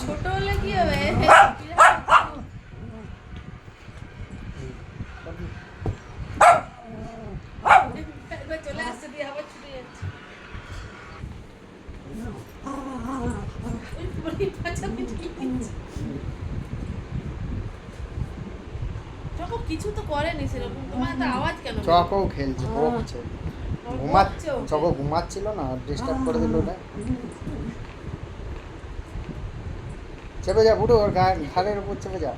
ছোট হলে কি হবে? চলে আসছে দিয়ে আবার ছুটে যাচ্ছে। চকো কিছু তো করেনি সেরকম, তোমার এত আওয়াজ কেন? চকো খেলছে, বকছে, চকো ঘুমাচ্ছিল না, ডিস্টার্ব করে দিল না। চেপে যা বুড়ো, ওর ঘাড়ের উপর চেপে যা।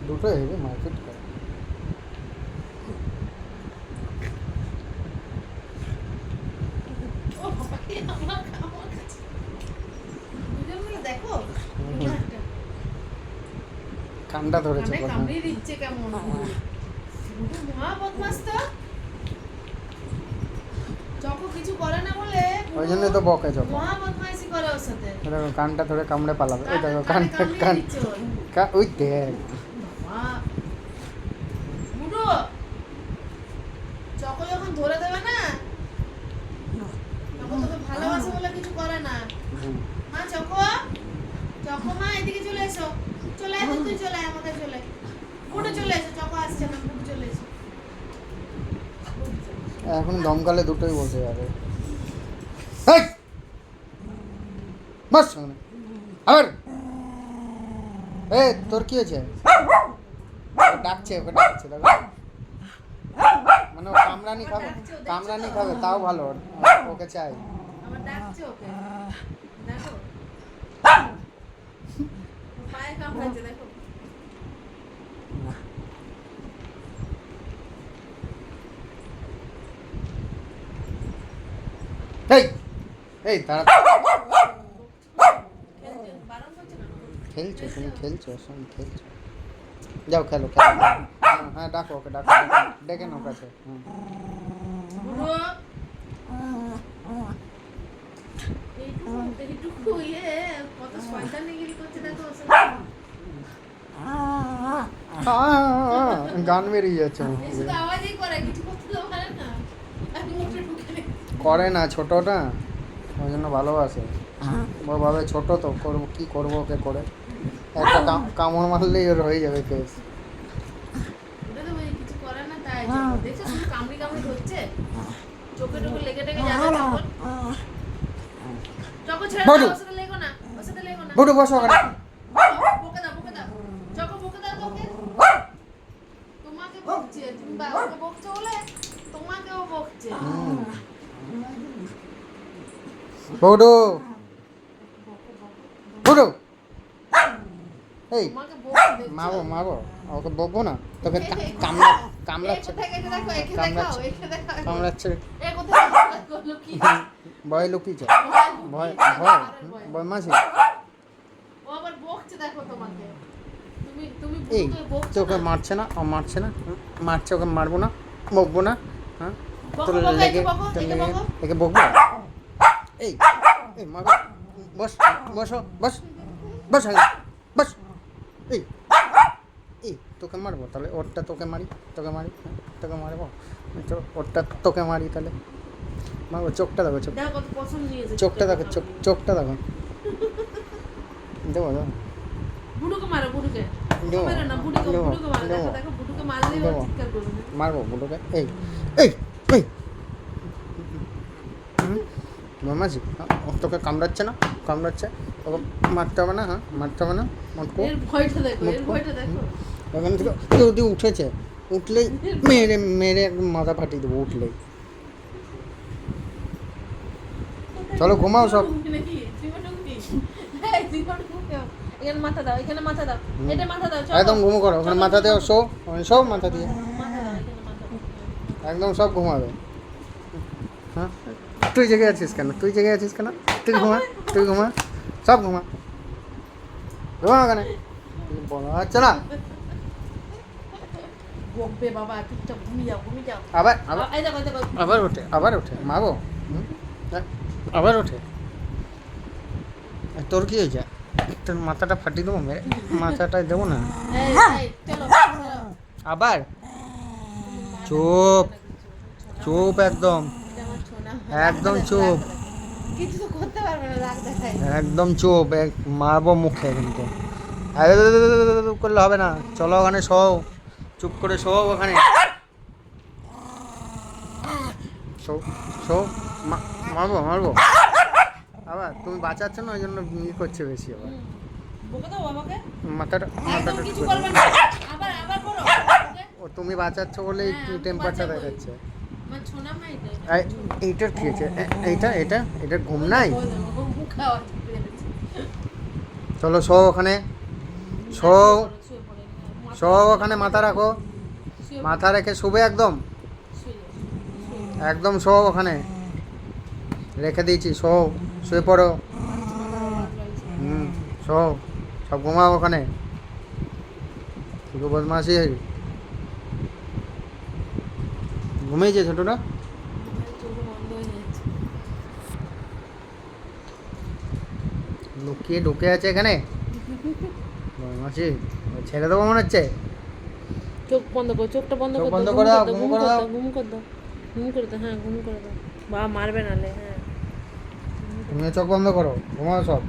দুটো হেভি মারপিট করে। দেখো কান্ডা ধরেছে, কামড়িয়ে দিচ্ছে কেমন। মহা বদমাস তো, চকো কিছু করে না বলে ওই জন্যই তো বকে চকো। মহা বদমাইশি করে ওর সাথে। দেখো কানটা ধরে কামড়ে পালাবে। ওই দেখো ওই দেখ বুড়ো চকো যখন ধরে দেবে না, তখন তোকে ভালোবাসে বলে কিছু করে না। মা চকো, চকো মা এদিকে চলে এসো, চলে আয় তুই, চলে আয় আমাদের, চলে বুড়ো চলে এসো, চকো আসছে না, বুড়ো চলে এসো। এখন দমকালে দুটোই বসে যাবে। বস আবার। এ তোর কি হয়েছে? ডাকছে, ওকে ডাকছে দেখো। মানে ও কামরানি খাবে, কামরানি খাবে তাও ভালো, ওকে চাই। আমার ডাকছে ওকে, দেখো পায়ে কামড়াচ্ছে দেখো। এই এই তারা খেলছো, তুমি খেলছো, সঙ্গে খেলছো। যাও খেলো, খেলো। হ্যাঁ ডাকো ওকে, ডাকো, ডেকে নাও কাছে। এইটুকু ইয়ে কত শয়তানিগিরি করছে দেখো। গান বেরিয়ে যাচ্ছে, আওয়াজই করে, কিছু করতে পারে না, করে না ছোটটা, ওই জন্য ভালোবাসে। ও ভাবে ছোট তো, করবো কি করবো ওকে করে, একটা কামড় মারলেই ওর হয়ে যাবে কেস। কিছু করে না তাই দেখছো, শুধু কামড়ি কামড়ি হচ্ছে, চোখে টোকে লেগে টেগে যাবে। চকো ছেড়ে দাও, ওর সাথে লেগো না, ওর সাথে লেগো না। বুড়ো বসো ওখানে। বকে দাও, বকে দাও, চকো বকে দাও তোকে। তোমাকে বকছে, তুমি ওকে বকছো বলে তোমাকেও বকছে। বুড়ো বুড়ো, এই মারবো মারবো, ওকে বকবো না, তোকে কামড়াচ্ছে, কামড়াচ্ছে, ভয় লুকিয়েছে, ভয় ভয় বদমাশি। এই তোকে মারছে না, ও মারছে না, মারছে, ওকে মারবো না, বকবো না। হ্যাঁ তোর লেগে, একে বকবো। এই এই মারবো, বস বসো, বস বস বস। এই এই তোকে মারবো তাহলে, ওরটা তোকে মারি, তোকে মারি, তোকে মারবো, ওরটা তোকে মারি তাহলে। মারবো, চোখটা দেখো, চোখটা দেখো, চোখটা দেখো, দেবো দেবো, মারবো বুড়োকে। এই এই এই মামাজি, তোকে কামড়াচ্ছে না, কামড়াচ্ছে, ওকে মারতে হবে না, হ্যাঁ মারতে হবে না। ওখান থেকে যদি উঠেছে, উঠলেই মেরে মেরে একদম মাথা ফাটিয়ে দেবো উঠলেই। চলো ঘুমাও সব। একদম ঘুমো করো, ওখানে মাথা দেও, শো, সব মাথা দিয়ে একদম সব ঘুমাবে। হ্যাঁ তুই জেগে আছিস কেন, তুই জেগে আছিস কেন? তুই ঘুমা, তুই ঘুমা, সব ঘুমা, ঘুমা ওখানে, বলা হচ্ছে না। আবার আবার আবার ওঠে, আবার ওঠে, মারবো। আবার ওঠে। তোর কি হয়েছে? তোর মাথাটা ফাটিয়ে দেবো মেরে, মাথাটায় দেবো না। এই, চলো চলো। আবার চুপ চুপ একদম, এটা আমার সোনা। একদম চুপ, কিছু তো করতে পারবে না, রাগ দেখাই। একদম চুপ, মারবো মুখে কিন্তু। করলে হবে না, চলো ওখানে শোও, চুপ করে শোও ওখানে, শো শো, মারবো মারবো। আবার তুমি বাঁচাচ্ছ না, ওই জন্য করছে বেশি। আবার বকে দাও বাবাকে। মাথাটা একদম মাথাটা কিছু ঠিক করবে করে। না। আবার আবার করো। ও তুমি বাঁচাচ্ছ বলেই হ্যাঁ, আমি টেম্পারটা বাঁচাবোই। দেখাচ্ছে। আমার সোনা মা এটা। এইটার কি আছে? এইটা এটা এটার ঘুম নাই। মুখে আওয়াজ বেরোচ্ছে। চলো শো ওখানে, শো শুয়ে পড়ে। শো ওখানে, মাথা রাখো, শুয়ে পড়ে। মাথা রেখে শুবে একদম, শুয়ে যাও, শুয়ে যাও। একদম শো ওখানে, রেখে দিয়েছি, শো, শুয়ে পড়ো। শো, সব ঘুমাও ওখানে, শুধু বদমাসি। ঘুমিয়েছে ছোটটা? চোখ বন্ধ হয়ে যাচ্ছে। লুকিয়ে ঢুকে আছে এখানে বদমাসি। ছেড়ে দেবো মনে হচ্ছে। চোখ বন্ধ করো, চোখটা বন্ধ চোখ করে বন্ধ দাও, করে দাও, ঘুম ঘুম করে করে দাও, দাও। ঘুম করে দাও, ঘুম করে দাও, হ্যাঁ ঘুম করে দাও। বাবা মারবে নালে, হ্যাঁ। তুমিও চোখ বন্ধ করো, ঘুমাও সব।